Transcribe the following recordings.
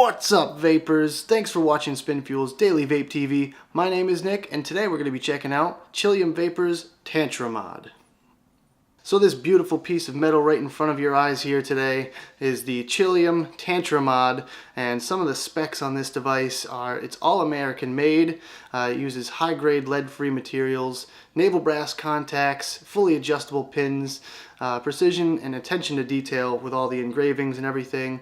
What's up, vapors? Thanks for watching Spinfuel's Daily Vape TV. My name is Nick, and today we're going to be checking out Chillum Vapor's Tantra mod. So this beautiful piece of metal right in front of your eyes here today is the Chillum Tantra mod, and some of the specs on this device are it's all American made, it uses high-grade lead-free materials, naval brass contacts, fully adjustable pins, precision and attention to detail with all the engravings and everything.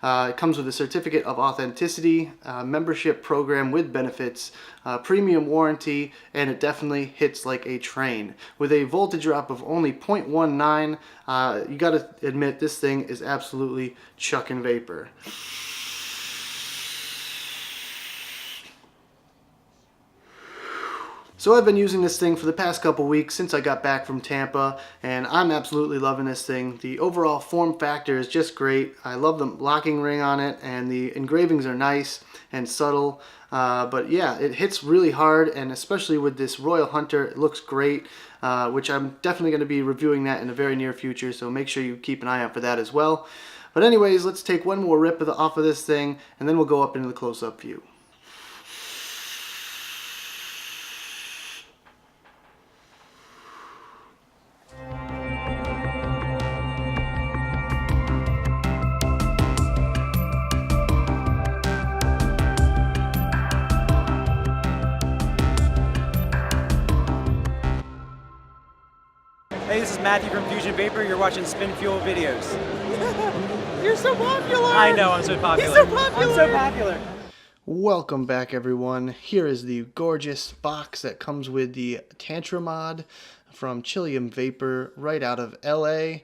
It comes with a certificate of authenticity, membership program with benefits, premium warranty, and it definitely hits like a train. With a voltage drop of only 0.19, you gotta admit this thing is absolutely chucking vapor. So I've been using this thing for the past couple weeks since I got back from Tampa, and I'm absolutely loving this thing. The overall form factor is just great. I love the locking ring on it, and the engravings are nice and subtle. But yeah, it hits really hard, and especially with this Royal Hunter, it looks great, which I'm definitely going to be reviewing that in the very near future, so make sure you keep an eye out for that as well. But anyways, let's take one more rip off of this thing, and then we'll go up into the close-up view. Hey, this is Matthew from Fusion Vapor. You're watching Spin Fuel videos. You're so popular! I know, I'm so popular. He's so popular! I'm so popular. Welcome back, everyone. Here is the gorgeous box that comes with the Tantra mod from Chillum Vapor right out of LA.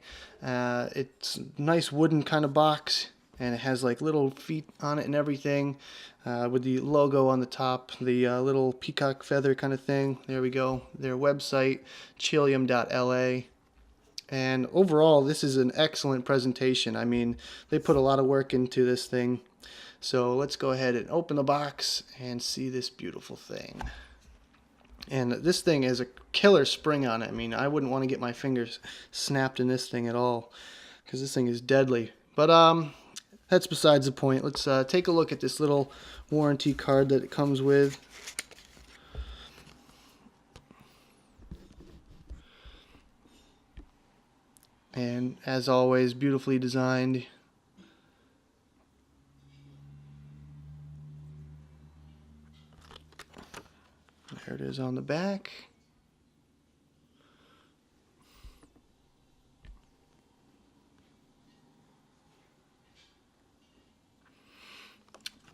It's a nice wooden kind of box, and it has like little feet on it and everything, with the logo on the top, the little peacock feather kind of thing. There we go. Their website, chillum.la. And overall, this is an excellent presentation. I mean, they put a lot of work into this thing. So let's go ahead and open the box and see this beautiful thing. And this thing has a killer spring on it. I mean, I wouldn't want to get my fingers snapped in this thing at all, because this thing is deadly. But that's besides the point. Let's take a look at this little warranty card that it comes with. And as always, beautifully designed. There it is on the back.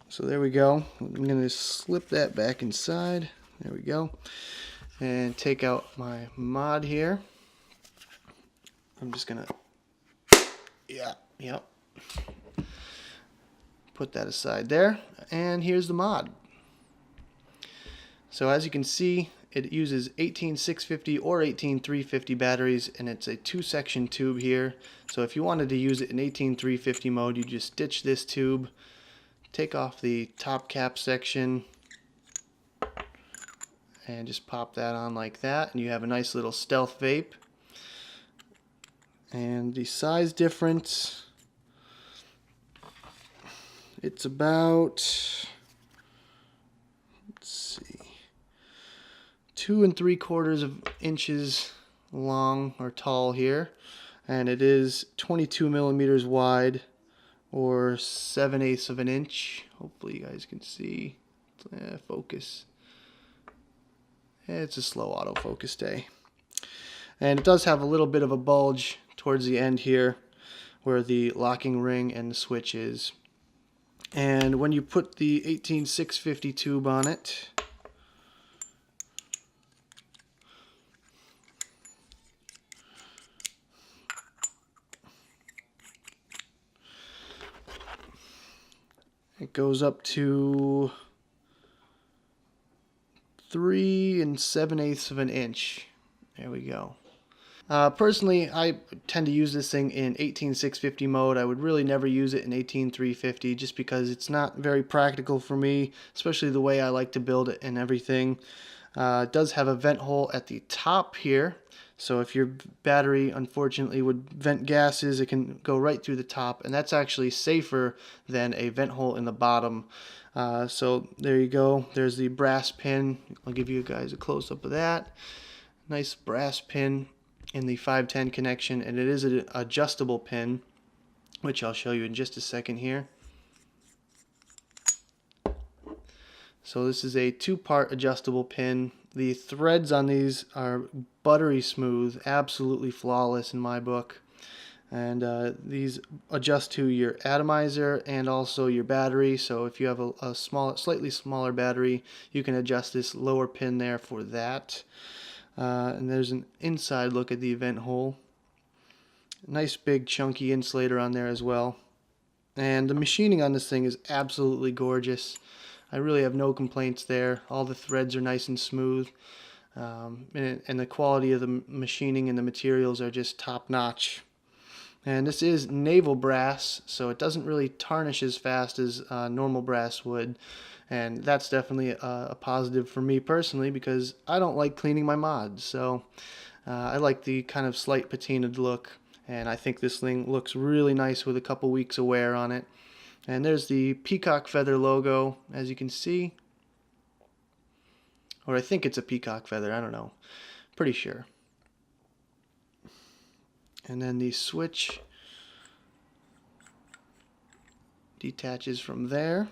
So there we go. I'm going to slip that back inside. There we go. And take out my mod here. I'm just going to, yep. Put that aside there. And here's the mod. So as you can see, it uses 18650 or 18350 batteries, and it's a 2-section tube here. So if you wanted to use it in 18350 mode, you just ditch this tube, take off the top cap section, and just pop that on like that, and you have a nice little stealth vape. And the size difference, it's about, 2 3/4 inches long or tall here, and it is 22 millimeters wide, or 7/8 of an inch. Hopefully you guys can see. Focus. It's a slow autofocus day. And it does have a little bit of a bulge towards the end here where the locking ring and the switch is. And when you put the 18650 tube on it, it goes up to 3 7/8 of an inch. There we go. Personally, I tend to use this thing in 18650 mode. I would really never use it in 18350 just because it's not very practical for me, especially the way I like to build it and everything. It does have a vent hole at the top here, So if your battery unfortunately would vent gases, it can go right through the top, and that's actually safer than a vent hole in the bottom. So there you go. There's the brass pin. I'll give you guys a close-up of that. Nice brass pin in the 510 connection, and it is an adjustable pin, which I'll show you in just a second here. So this is a two-part adjustable pin. The threads on these are buttery smooth, absolutely flawless in my book. And these adjust to your atomizer and also your battery. So if you have a slightly smaller battery, you can adjust this lower pin there for that. And there's an inside look at the vent hole. Nice big chunky insulator on there as well. And the machining on this thing is absolutely gorgeous. I really have no complaints there. All the threads are nice and smooth. And the quality of the machining and the materials are just top notch. And this is naval brass, so it doesn't really tarnish as fast as normal brass would. And that's definitely a positive for me personally, because I don't like cleaning my mods. So I like the kind of slight patinaed look. And I think this thing looks really nice with a couple weeks of wear on it. And there's the peacock feather logo, as you can see. Or I think it's a peacock feather, I don't know. Pretty sure. And then the switch detaches from there.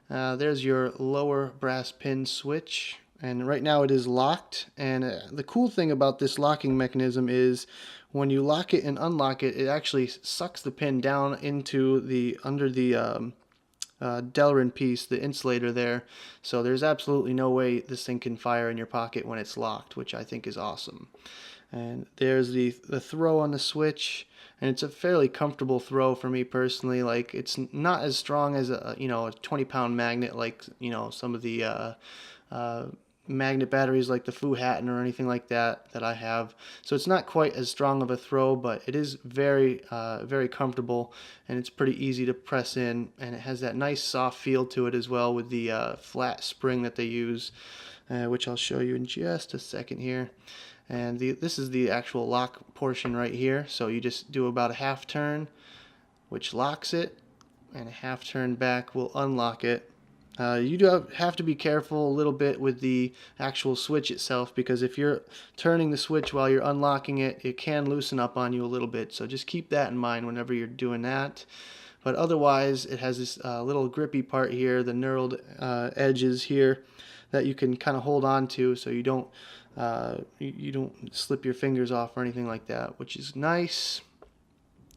There's your lower brass pin switch, and right now it is locked. And the cool thing about this locking mechanism is when you lock it and unlock it, it actually sucks the pin down into the under the Delrin piece, the insulator there. So there's absolutely no way this thing can fire in your pocket when it's locked, which I think is awesome. And there's the throw on the switch, and it's a fairly comfortable throw for me personally. Like, it's not as strong as a 20-pound magnet, like some of the magnet batteries like the Fu Hatton or anything like that I have. So it's not quite as strong of a throw, but it is very very comfortable, and it's pretty easy to press in, and it has that nice soft feel to it as well with the flat spring that they use, which I'll show you in just a second here. And this is the actual lock portion right here. So you just do about a half turn, which locks it, and a half turn back will unlock it. You do have to be careful a little bit with the actual switch itself, because if you're turning the switch while you're unlocking it, it can loosen up on you a little bit. So just keep that in mind whenever you're doing that. But otherwise, it has this little grippy part here, the knurled edges here, that you can kind of hold on to, so you don't slip your fingers off or anything like that, which is nice.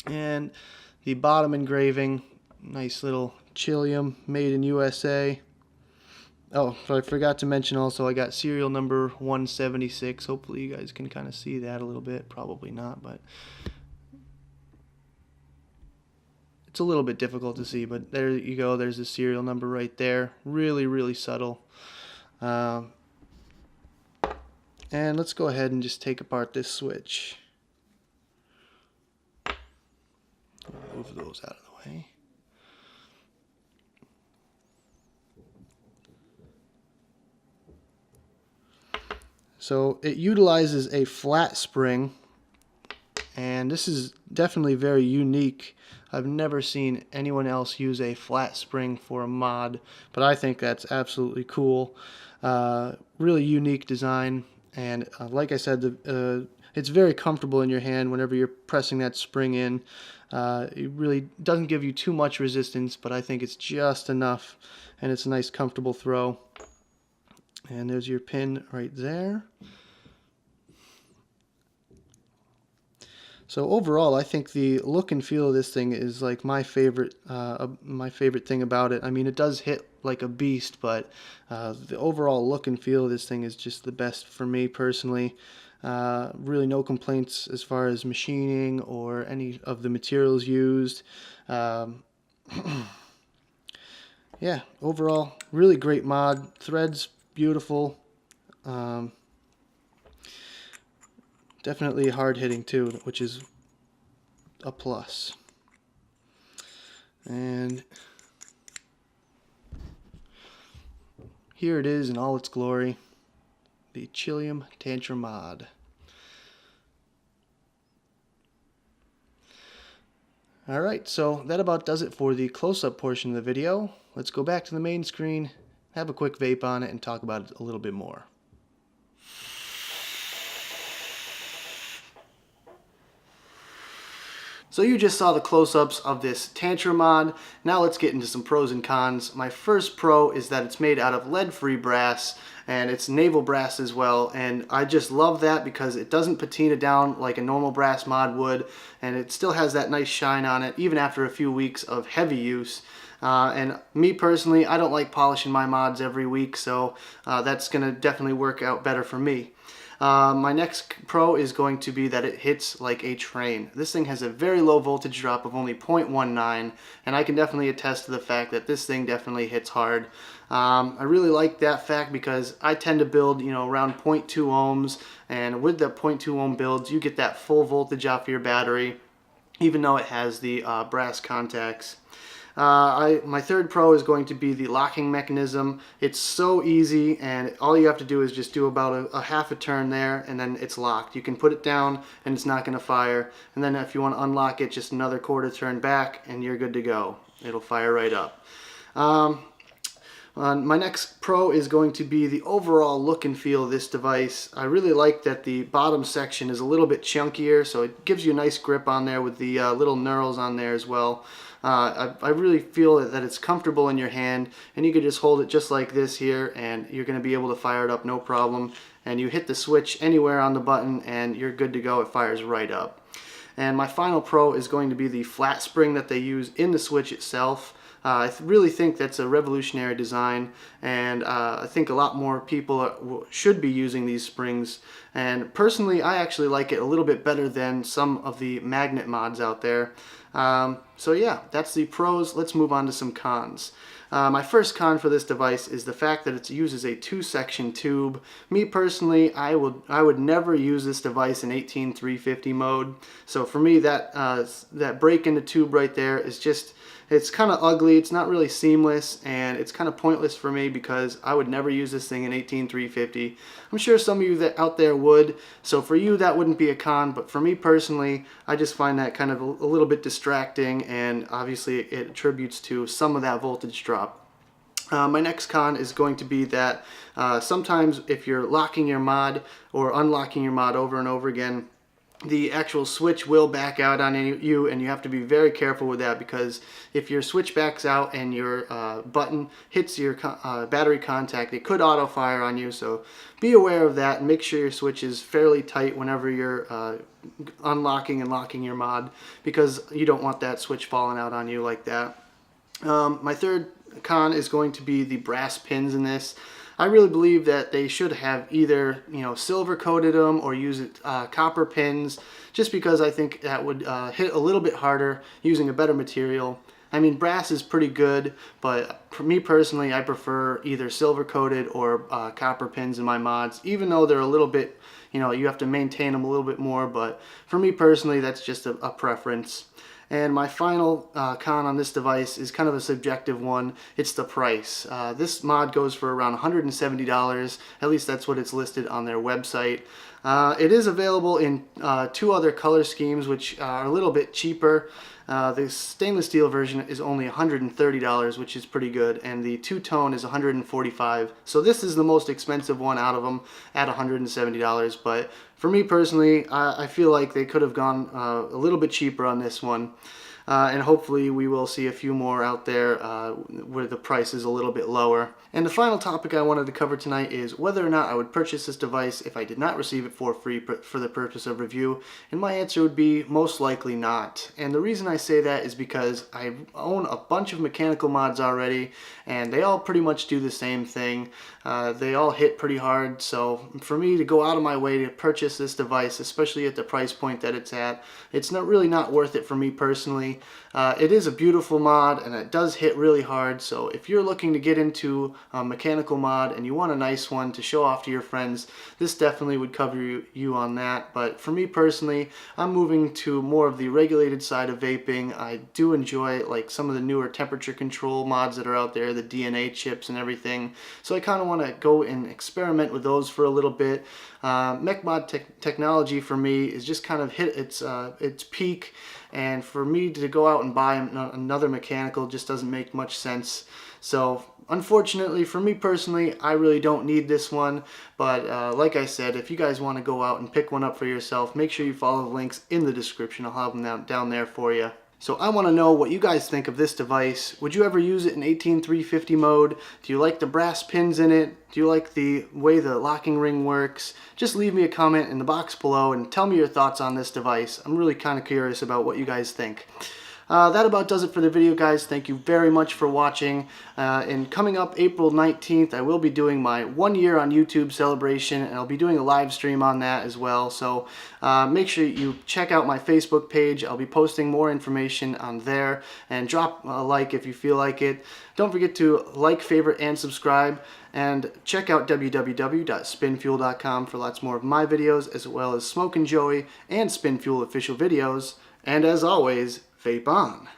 And the bottom engraving, nice little Chillum, made in USA. Oh, so I forgot to mention also, I got serial number 176. Hopefully you guys can kind of see that a little bit. Probably not, but it's a little bit difficult to see. But there you go. There's the serial number right there. Really, really subtle. And let's go ahead and just take apart this switch. Move those out of the way. So it utilizes a flat spring, and this is definitely very unique. I've never seen anyone else use a flat spring for a mod, but I think that's absolutely cool. Really unique design. And like I said, it's very comfortable in your hand whenever you're pressing that spring in. It really doesn't give you too much resistance, but I think it's just enough, and it's a nice comfortable throw. And there's your pin right there. So overall, I think the look and feel of this thing is like my favorite thing about it. I mean, it does hit like a beast, but the overall look and feel of this thing is just the best for me personally. Really no complaints as far as machining or any of the materials used. Yeah, overall, really great mod. Threads, beautiful. Definitely hard hitting too, which is a plus. And here it is in all its glory. the Chillum Tantra mod. Alright, so that about does it for the close-up portion of the video. Let's go back to the main screen, have a quick vape on it, and talk about it a little bit more. So you just saw the close-ups of this Tantra mod. Now let's get into some pros and cons. My first pro is that it's made out of lead-free brass, and it's naval brass as well, and I just love that because it doesn't patina down like a normal brass mod would, and it still has that nice shine on it even after a few weeks of heavy use. And me personally, I don't like polishing my mods every week, so that's going to definitely work out better for me. My next pro is going to be that it hits like a train. This thing has a very low voltage drop of only 0.19, and I can definitely attest to the fact that this thing definitely hits hard. I really like that fact because I tend to build, around 0.2 ohms, and with the 0.2 ohm builds, you get that full voltage off your battery, even though it has the brass contacts. My third pro is going to be the locking mechanism. It's so easy, and all you have to do is just do about a half a turn there, and then it's locked. You can put it down and it's not going to fire, and then if you want to unlock it, just another quarter turn back and you're good to go. It'll fire right up. My next pro is going to be the overall look and feel of this device. I really like that the bottom section is a little bit chunkier, so it gives you a nice grip on there with the little knurls on there as well. I really feel that it's comfortable in your hand, and you can just hold it just like this here, and you're going to be able to fire it up no problem. And you hit the switch anywhere on the button and you're good to go. It fires right up. And my final pro is going to be the flat spring that they use in the switch itself. I really think that's a revolutionary design, and I think a lot more people should be using these springs. And personally, I actually like it a little bit better than some of the magnet mods out there. So yeah, that's the pros. Let's move on to some cons. My first con for this device is the fact that it uses a 2-section tube. Me personally, I would never use this device in 18350 mode. So for me, that break in the tube right there is just, it's kind of ugly. It's not really seamless, and it's kind of pointless for me because I would never use this thing in 18350. I'm sure some of you out there would, so for you that wouldn't be a con, but for me personally, I just find that kind of a little bit distracting, and obviously it attributes to some of that voltage drop. My next con is going to be that sometimes if you're locking your mod or unlocking your mod over and over again, the actual switch will back out on you, and you have to be very careful with that, because if your switch backs out and your button hits your battery contact, it could auto fire on you. So be aware of that and make sure your switch is fairly tight whenever you're unlocking and locking your mod, because you don't want that switch falling out on you like that. My third con is going to be the brass pins in this. I really believe that they should have either, silver coated them or use copper pins, just because I think that would hit a little bit harder using a better material. I mean, brass is pretty good, but for me personally, I prefer either silver coated or copper pins in my mods, even though they're a little bit, you have to maintain them a little bit more, but for me personally, that's just a preference. And my final con on this device is kind of a subjective one. It's the price. This mod goes for around $170. At least that's what it's listed on their website. It is available in 2 other color schemes, which are a little bit cheaper. The stainless steel version is only $130, which is pretty good, and the two-tone is $145. So this is the most expensive one out of them at $170, but for me personally, I feel like they could have gone a little bit cheaper on this one. And hopefully we will see a few more out there where the price is a little bit lower. And the final topic I wanted to cover tonight is whether or not I would purchase this device if I did not receive it for free for the purpose of review. And my answer would be most likely not. And the reason I say that is because I own a bunch of mechanical mods already, and they all pretty much do the same thing. They all hit pretty hard, so for me to go out of my way to purchase this device, especially at the price point that it's at, it's really not worth it for me personally. personally. It is a beautiful mod and it does hit really hard, so if you're looking to get into a mechanical mod and you want a nice one to show off to your friends, this definitely would cover you on that. But for me personally, I'm moving to more of the regulated side of vaping. I do enjoy like some of the newer temperature control mods that are out there, the DNA chips and everything, so I kind of want to go and experiment with those for a little bit. Mech mod technology for me is just kind of hit its peak, and for me to go out and buy another mechanical just doesn't make much sense. So unfortunately for me personally, I really don't need this one, but like I said, if you guys want to go out and pick one up for yourself, make sure you follow the links in the description. I'll have them down there for you. So I want to know what you guys think of this device. Would you ever use it in 18350 mode? Do you like the brass pins in it? Do you like the way the locking ring works? Just leave me a comment in the box below and tell me your thoughts on this device. I'm really kind of curious about what you guys think. That about does it for the video, guys. Thank you very much for watching. And coming up April 19th, I will be doing my 1 year on YouTube celebration, and I'll be doing a live stream on that as well. So make sure you check out my Facebook page. I'll be posting more information on there, and drop a like if you feel like it. Don't forget to like, favorite, and subscribe. And check out www.spinfuel.com for lots more of my videos, as well as Smoke and Joey and Spinfuel official videos. And as always, vape on.